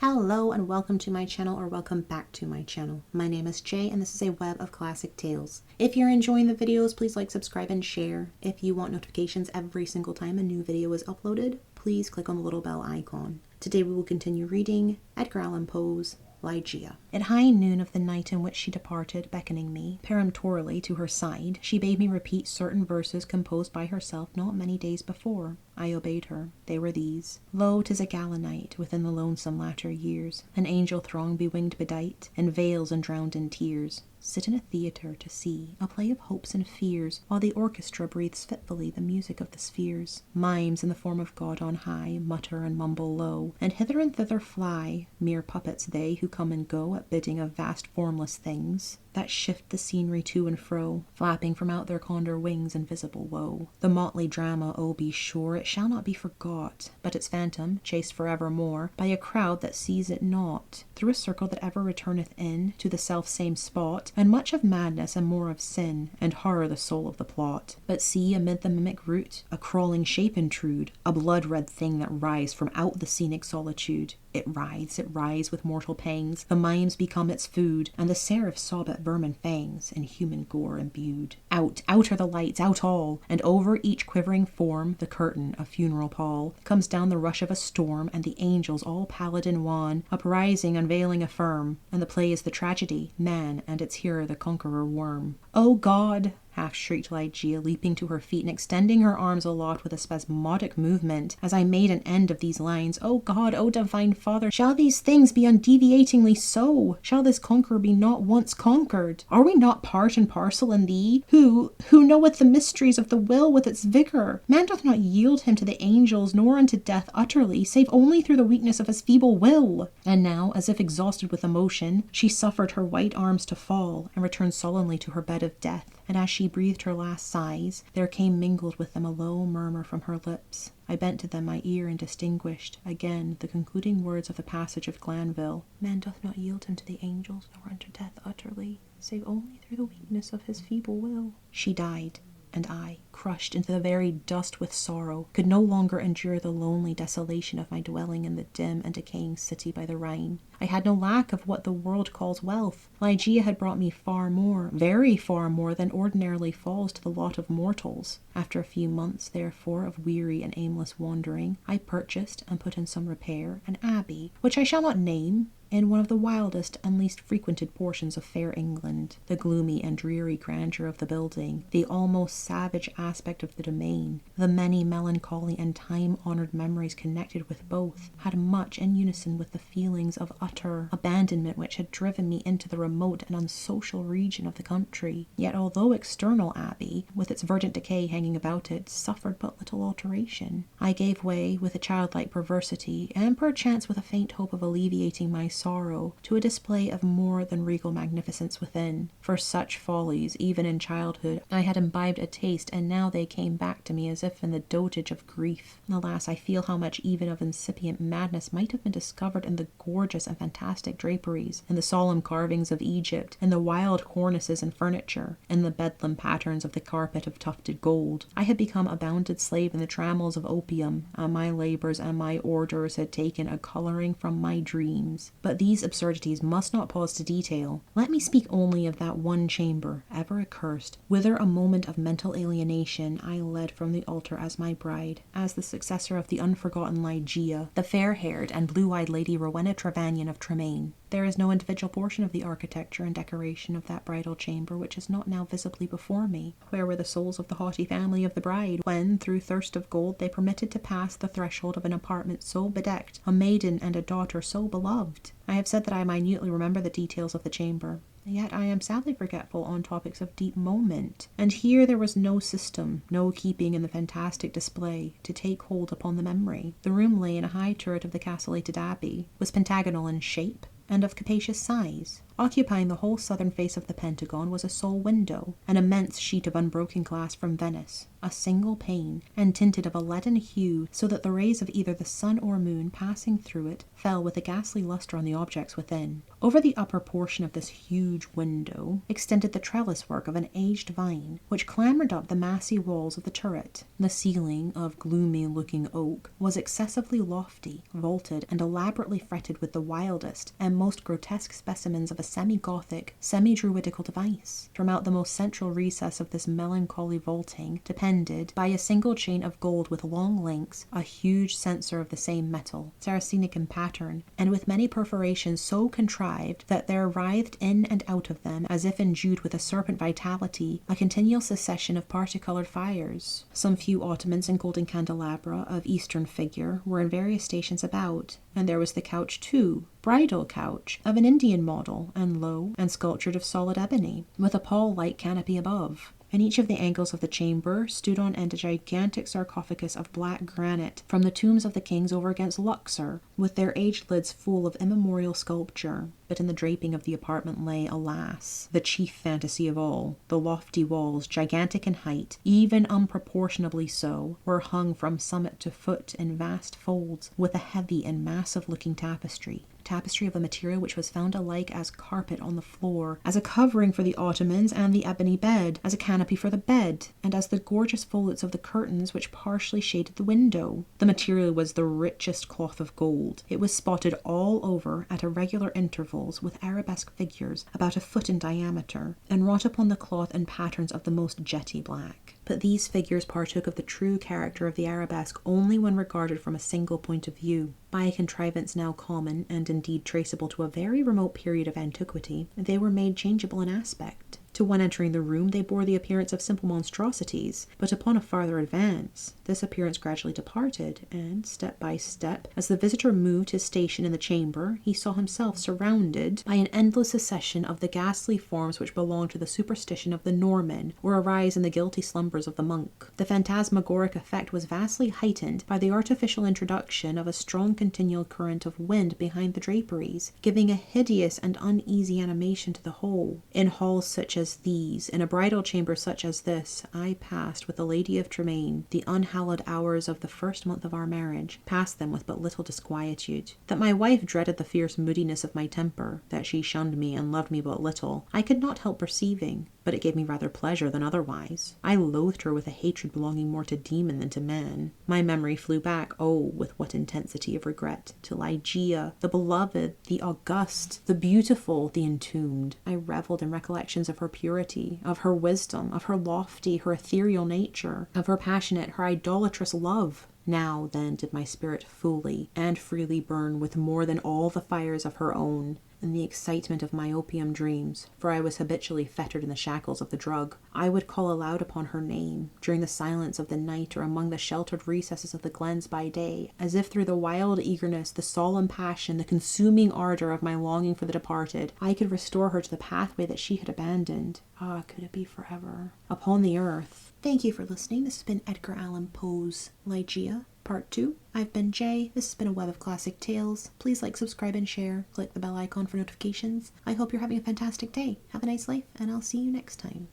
Hello and welcome to my channel, or welcome back to my channel. My name is Jay and this is a web of classic tales. If you're enjoying the videos, please like, subscribe, and share. If you want notifications every single time a new video is uploaded, please click on the little bell icon. Today we will continue reading Edgar Allan Poe's Ligeia. At high noon of the night in which she departed, beckoning me peremptorily to her side, she bade me repeat certain verses composed by herself not many days before. I obeyed her. They were these: Lo, 'tis a gala night within the lonesome latter years, an angel throng bewinged bedight, in veils and drowned in tears, sit in a theatre to see a play of hopes and fears, while the orchestra breathes fitfully the music of the spheres. Mimes in the form of God on high mutter and mumble low, and hither and thither fly, mere puppets they who come and go at bidding of vast formless things that shift the scenery to and fro, flapping from out their condor wings invisible woe. The motley drama, oh be sure, it shall not be forgot, but its phantom, chased forevermore by a crowd that sees it not, through a circle that ever returneth in to the self-same spot, and much of madness and more of sin, and horror the soul of the plot. But see, amid the mimic rout, a crawling shape intrude, a blood-red thing that rise from out the scenic solitude. It writhes with mortal pangs, the mimes become its food, and the seraphs sob at vermin fangs, in human gore imbued. Out are the lights, out all, and over each quivering form the curtain of funeral pall. Comes down the rush of a storm, and the angels, all pallid and wan, uprising, unveiling affirm, and the play is the tragedy, man, and its hero the conqueror worm. O God! Half shrieked Ligeia, leaping to her feet and extending her arms aloft with a spasmodic movement, as I made an end of these lines. O God, O divine Father, shall these things be undeviatingly so? Shall this conqueror be not once conquered? Are we not part and parcel in thee, who knoweth the mysteries of the will with its vigour? Man doth not yield him to the angels, nor unto death utterly, save only through the weakness of his feeble will. And now, as if exhausted with emotion, she suffered her white arms to fall, and returned sullenly to her bed of death. And as she breathed her last sighs, there came mingled with them a low murmur from her lips. I bent to them my ear and distinguished, again, the concluding words of the passage of Glanville: Man doth not yield him to the angels, nor unto death utterly, save only through the weakness of his feeble will. She died, and I, crushed into the very dust with sorrow, could no longer endure the lonely desolation of my dwelling in the dim and decaying city by the Rhine. I had no lack of what the world calls wealth. Ligeia had brought me far more, very far more, than ordinarily falls to the lot of mortals. After a few months, therefore, of weary and aimless wandering, I purchased and put in some repair an abbey, which I shall not name, in one of the wildest and least frequented portions of fair England. The gloomy and dreary grandeur of the building, the almost savage aspect of the domain, the many melancholy and time-honoured memories connected with both, had much in unison with the feelings of utter abandonment which had driven me into the remote and unsocial region of the country. Yet although external abbey, with its verdant decay hanging about it, suffered but little alteration, I gave way with a childlike perversity, and perchance with a faint hope of alleviating my sorrow, to a display of more than regal magnificence within. For such follies, even in childhood, I had imbibed a taste, and now they came back to me as if in the dotage of grief. Alas, I feel how much even of incipient madness might have been discovered in the gorgeous and fantastic draperies, in the solemn carvings of Egypt, in the wild cornices and furniture, in the bedlam patterns of the carpet of tufted gold. I had become a bounded slave in the trammels of opium, and my labours and my orders had taken a colouring from my dreams. But these absurdities must not pause to detail. Let me speak only of that one chamber, ever accursed, whither a moment of mental alienation I led from the altar as my bride, as the successor of the unforgotten Ligeia, the fair-haired and blue-eyed Lady Rowena Trevanion of Tremaine. There is no individual portion of the architecture and decoration of that bridal chamber which is not now visibly before me. Where were the souls of the haughty family of the bride, when, through thirst of gold, they permitted to pass the threshold of an apartment so bedecked, a maiden and a daughter so beloved? I have said that I minutely remember the details of the chamber, yet I am sadly forgetful on topics of deep moment. And here there was no system, no keeping in the fantastic display, to take hold upon the memory. The room lay in a high turret of the castellated abbey, was pentagonal in shape, and of capacious size. Occupying the whole southern face of the Pentagon was a sole window, an immense sheet of unbroken glass from Venice, a single pane, and tinted of a leaden hue so that the rays of either the sun or moon passing through it fell with a ghastly lustre on the objects within. Over the upper portion of this huge window extended the trellis work of an aged vine, which clambered up the massy walls of the turret. The ceiling, of gloomy-looking oak, was excessively lofty, vaulted, and elaborately fretted with the wildest and most grotesque specimens of a semi-Gothic, semi-Druidical device. From out the most central recess of this melancholy vaulting depended, by a single chain of gold with long links, a huge censer of the same metal, Saracenic in pattern, and with many perforations so contrived that there writhed in and out of them, as if endued with a serpent vitality, a continual succession of parti-coloured fires. Some few ottomans and golden candelabra of Eastern figure were in various stations about, and there was the couch too, bridal couch, of an Indian model, and low, and sculptured of solid ebony, with a pall-like canopy above. In each of the angles of the chamber stood on end a gigantic sarcophagus of black granite from the tombs of the kings over against Luxor, with their aged lids full of immemorial sculpture. But in the draping of the apartment lay, alas, the chief fantasy of all. The lofty walls, gigantic in height, even unproportionably so, were hung from summit to foot in vast folds with a heavy and massive-looking tapestry of a material which was found alike as carpet on the floor, as a covering for the ottomans and the ebony bed, as a canopy for the bed, and as the gorgeous foliage of the curtains which partially shaded the window. The material was the richest cloth of gold. It was spotted all over at irregular intervals with arabesque figures about a foot in diameter, and wrought upon the cloth in patterns of the most jetty black. But these figures partook of the true character of the arabesque only when regarded from a single point of view. By a contrivance now common, and indeed traceable to a very remote period of antiquity, they were made changeable in aspect. To one entering the room they bore the appearance of simple monstrosities, but upon a farther advance, this appearance gradually departed, and, step by step, as the visitor moved his station in the chamber, he saw himself surrounded by an endless succession of the ghastly forms which belong to the superstition of the Norman, or arise in the guilty slumbers of the monk. The phantasmagoric effect was vastly heightened by the artificial introduction of a strong continual current of wind behind the draperies, giving a hideous and uneasy animation to the whole. In halls such as these, in a bridal chamber such as this, I passed with the Lady of Tremaine the unhallowed hours of the first month of our marriage, passed them with but little disquietude. That my wife dreaded the fierce moodiness of my temper, that she shunned me and loved me but little, I could not help perceiving, but it gave me rather pleasure than otherwise. I loathed her with a hatred belonging more to demon than to man. My memory flew back, oh, with what intensity of regret, to Ligeia, the beloved, the august, the beautiful, the entombed. I revelled in recollections of her purity, of her wisdom, of her lofty, her ethereal nature, of her passionate, her idolatrous love. Now, then, did my spirit fully and freely burn with more than all the fires of her own, in the excitement of my opium dreams, for I was habitually fettered in the shackles of the drug. I would call aloud upon her name, during the silence of the night or among the sheltered recesses of the glens by day, as if through the wild eagerness, the solemn passion, the consuming ardor of my longing for the departed, I could restore her to the pathway that she had abandoned. Ah, could it be forever? Upon the earth. Thank you for listening. This has been Edgar Allan Poe's Ligeia, Part 2. I've been Jay. This has been a Web of Classic Tales. Please like, subscribe, and share. Click the bell icon for notifications. I hope you're having a fantastic day. Have a nice life, and I'll see you next time.